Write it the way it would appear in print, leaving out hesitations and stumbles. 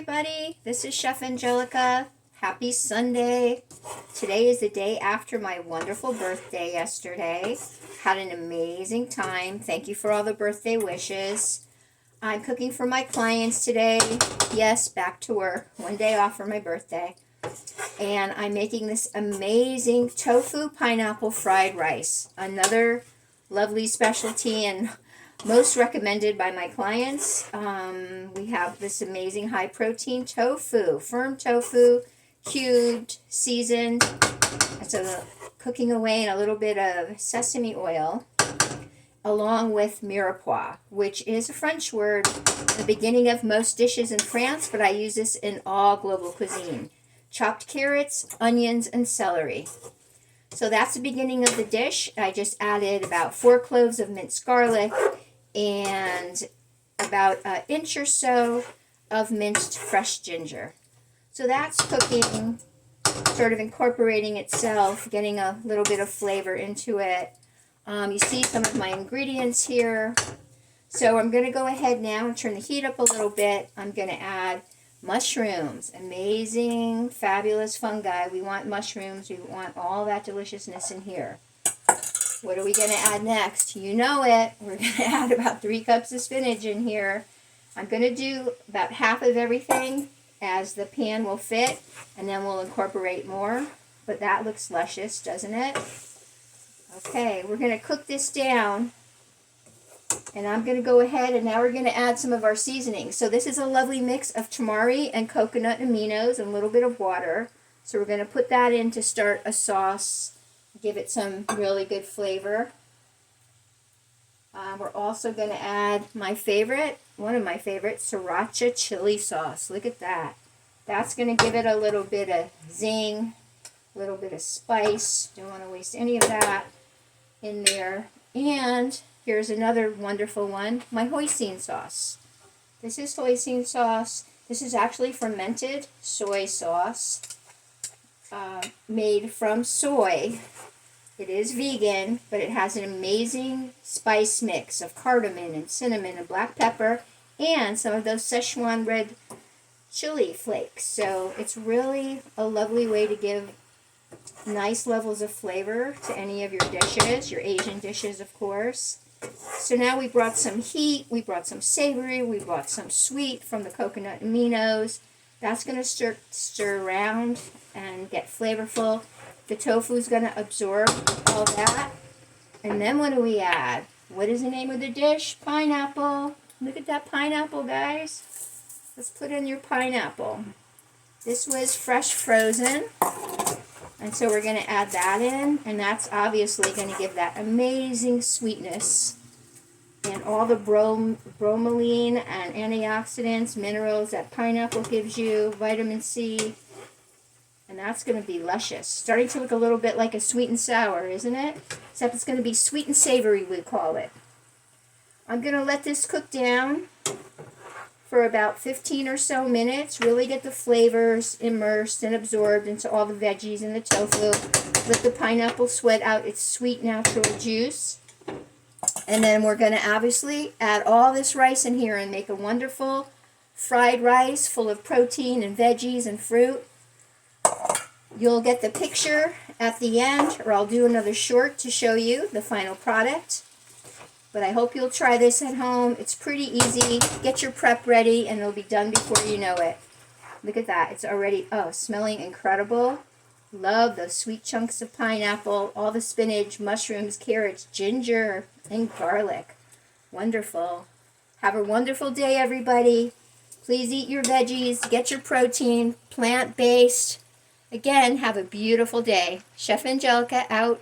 everybody. This is Chef Angelica. Happy Sunday. Today is the day after my wonderful birthday yesterday. Had an amazing time. Thank you for all the birthday wishes. I'm cooking for my clients today. Yes, back to work. One day off for my birthday. And I'm making this amazing tofu pineapple fried rice. Another lovely specialty and most recommended by my clients. We have this amazing high protein tofu, firm tofu, cubed, seasoned. So cooking away in a little bit of sesame oil, along with mirepoix, which is a French word, the beginning of most dishes in France, but I use this in all global cuisine. Chopped carrots, onions, and celery. So that's the beginning of the dish. I just added about 4 cloves of minced garlic and about an inch or so of minced fresh ginger. So that's cooking, sort of incorporating itself, getting a little bit of flavor into it. You see some of my ingredients here. So I'm going to go ahead now and turn the heat up a little bit. I'm going to add mushrooms, amazing, fabulous fungi. We want mushrooms. We want all that deliciousness in here. What are we going to add next? You know it. We're going to add about 3 cups of spinach in here. I'm going to do about half of everything as the pan will fit, and then we'll incorporate more. But that looks luscious, doesn't it? Okay, we're going to cook this down. And I'm going to go ahead and now we're going to add some of our seasonings. So this is a lovely mix of tamari and coconut aminos and a little bit of water. So we're going to put that in to start a sauce, give it some really good flavor. We're also going to add my favorite, one of my favorites, sriracha chili sauce. Look at that. That's going to give it a little bit of zing, a little bit of spice. Don't want to waste any of that in there. And here's another wonderful one, my hoisin sauce. This is hoisin sauce. This is actually fermented soy sauce made from soy. It is vegan, but it has an amazing spice mix of cardamom and cinnamon and black pepper and some of those Szechuan red chili flakes. So it's really a lovely way to give nice levels of flavor to any of your dishes, your Asian dishes, of course. So now we brought some heat, we brought some savory, we brought some sweet from the coconut aminos. That's going to stir around and get flavorful. The tofu is going to absorb all that. And then what do we add? What is the name of the dish? Pineapple. Look at that pineapple, guys. Let's put in your pineapple. This was fresh frozen. And so we're going to add that in. And that's obviously going to give that amazing sweetness. And all the bromelain and antioxidants, minerals that pineapple gives you, vitamin C. And that's going to be luscious. Starting to look a little bit like a sweet and sour, isn't it? Except it's going to be sweet and savory, we call it. I'm going to let this cook down for about 15 or so minutes. Really get the flavors immersed and absorbed into all the veggies and the tofu. Let the pineapple sweat out its sweet natural juice. And then we're going to obviously add all this rice in here and make a wonderful fried rice full of protein and veggies and fruit. You'll get the picture at the end, or I'll do another short to show you the final product. But I hope you'll try this at home. It's pretty easy. Get your prep ready and it'll be done before you know it. Look at that. It's already, smelling incredible. Love those sweet chunks of pineapple, all the spinach, mushrooms, carrots, ginger, and garlic. Wonderful. Have a wonderful day, everybody. Please eat your veggies. Get your protein. Plant-based. Again, have a beautiful day. Chef Angelica out.